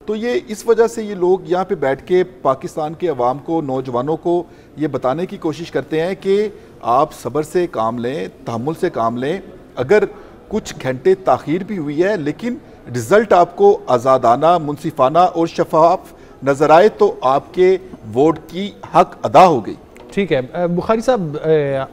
तो ये इस वजह से ये लोग यहाँ पे बैठ के पाकिस्तान के अवाम को, नौजवानों को ये बताने की कोशिश करते हैं कि आप सब्र से काम लें, तहम्मुल से काम लें। अगर कुछ घंटे ताख़ीर भी हुई है लेकिन रिज़ल्ट आपको आज़ादाना, मुनसिफाना और शफाफ नज़र आए तो आपके वोट की हक अदा हो गई। ठीक है बुखारी साहब,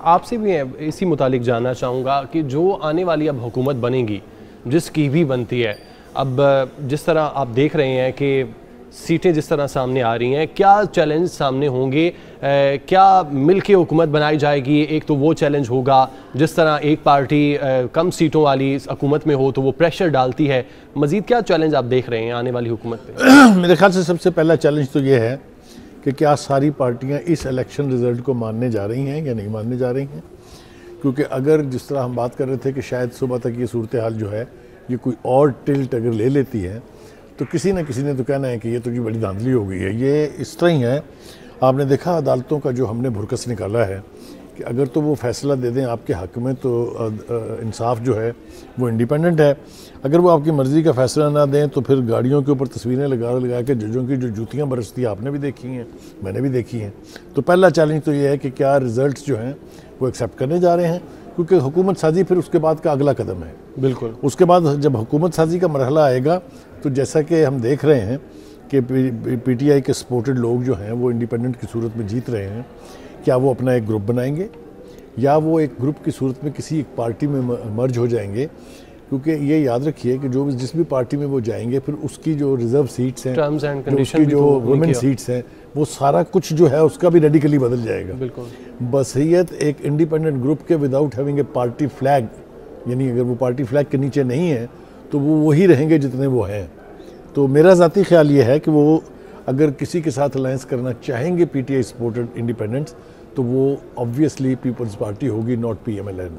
आपसे भी इसी मुतालिक जानना चाहूँगा कि जो आने वाली अब हुकूमत बनेगी, जिसकी भी बनती है, अब जिस तरह आप देख रहे हैं कि सीटें जिस तरह सामने आ रही हैं, क्या चैलेंज सामने होंगे? क्या मिल के हुकूमत बनाई जाएगी? एक तो वो चैलेंज होगा, जिस तरह एक पार्टी कम सीटों वाली हुकूमत में हो तो वो प्रेशर डालती है। मज़ीद क्या चैलेंज आप देख रहे हैं आने वाली हुकूमत पे? मेरे ख्याल से सबसे पहला चैलेंज तो ये है कि क्या सारी पार्टियां इस इलेक्शन रिज़ल्ट को मानने जा रही हैं या नहीं मानने जा रही हैं। क्योंकि अगर जिस तरह हम बात कर रहे थे कि शायद सुबह तक ये सूरत हाल जो है ये कोई और टिल्ट अगर ले लेती है तो किसी न किसी ने तो कहना है कि ये तो जी बड़ी धांधली हो गई है। ये इस तरह ही है, आपने देखा अदालतों का जो हमने भुरकस निकाला है कि अगर तो वो फैसला दे दें आपके हक़ में तो इंसाफ जो है वो इंडिपेंडेंट है। अगर वो आपकी मर्ज़ी का फ़ैसला ना दें तो फिर गाड़ियों के ऊपर तस्वीरें लगा के जजों की जो जूतियाँ बरसती आपने भी देखी हैं, मैंने भी देखी हैं। तो पहला चैलेंज तो ये है कि क्या रिज़ल्ट जो हैं वो एक्सेप्ट करने जा रहे हैं, क्योंकि हुकूमत साजी फिर उसके बाद का अगला कदम है। बिल्कुल, उसके बाद जब हुकूमत साजी का मरहला आएगा तो जैसा कि हम देख रहे हैं कि पीटीआई के सपोर्टेड लोग जो हैं वो इंडिपेंडेंट की सूरत में जीत रहे हैं, क्या वो अपना एक ग्रुप बनाएंगे या वो एक ग्रुप की सूरत में किसी एक पार्टी में मर्ज हो जाएंगे। क्योंकि ये याद रखिए कि जो जिस भी पार्टी में वो जाएंगे फिर उसकी जो रिजर्व सीट्स हैं, टर्म्स एंड कंडीशन, उसकी जो वुमेन सीट्स हैं, वो सारा कुछ जो है उसका भी रेडिकली बदल जाएगा। बिल्कुल, बसहियत एक इंडिपेंडेंट ग्रुप के without having a party flag, यानी अगर वो पार्टी फ्लैग के नीचे नहीं है तो वो वही रहेंगे जितने वो हैं। तो मेरा ज़ाती ख्याल ये है कि वो अगर किसी के साथ अलायंस करना चाहेंगे पीटीआई सपोर्टेड इंडिपेंडेंट्स तो वो ऑब्वियसली पीपल्स पार्टी होगी, नॉट पीएमएलएन।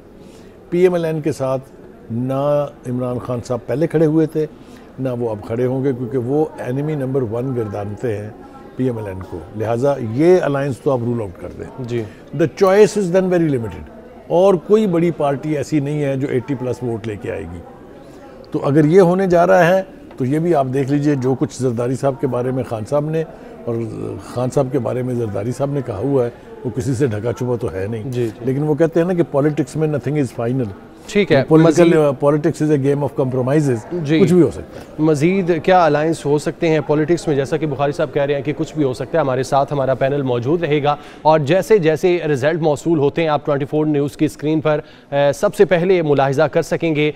पीएमएलएन के साथ ना इमरान खान साहब पहले खड़े हुए थे ना वो अब खड़े होंगे, क्योंकि वो एनिमी नंबर 1 गर्दानते हैं पीएमएलएन को। लिहाजा ये अलायंस तो आप रूल आउट कर दें जी। The choice is then very limited, और कोई बड़ी पार्टी ऐसी नहीं है जो 80+ वोट लेके आएगी। तो अगर ये होने जा रहा है तो ये भी आप देख लीजिए, जो कुछ जरदारी साहब के बारे में खान साहब ने और खान साहब के बारे में जरदारी साहब ने कहा हुआ है वो किसी से ढका छुपा तो है नहीं। जी। लेकिन वो कहते हैं ना कि पॉलिटिक्स में नथिंग इज़ फाइनल। ठीक है, politics is a game of compromises, कुछ भी हो सकता है। मजीद क्या अलायंस हो सकते हैं पॉलिटिक्स में? जैसा कि बुखारी साहब कह रहे हैं कि कुछ भी हो सकता है। हमारे साथ हमारा पैनल मौजूद रहेगा और जैसे जैसे रिजल्ट मौसूल होते हैं आप 24 न्यूज़ की स्क्रीन पर सबसे पहले मुलाहिजा कर सकेंगे।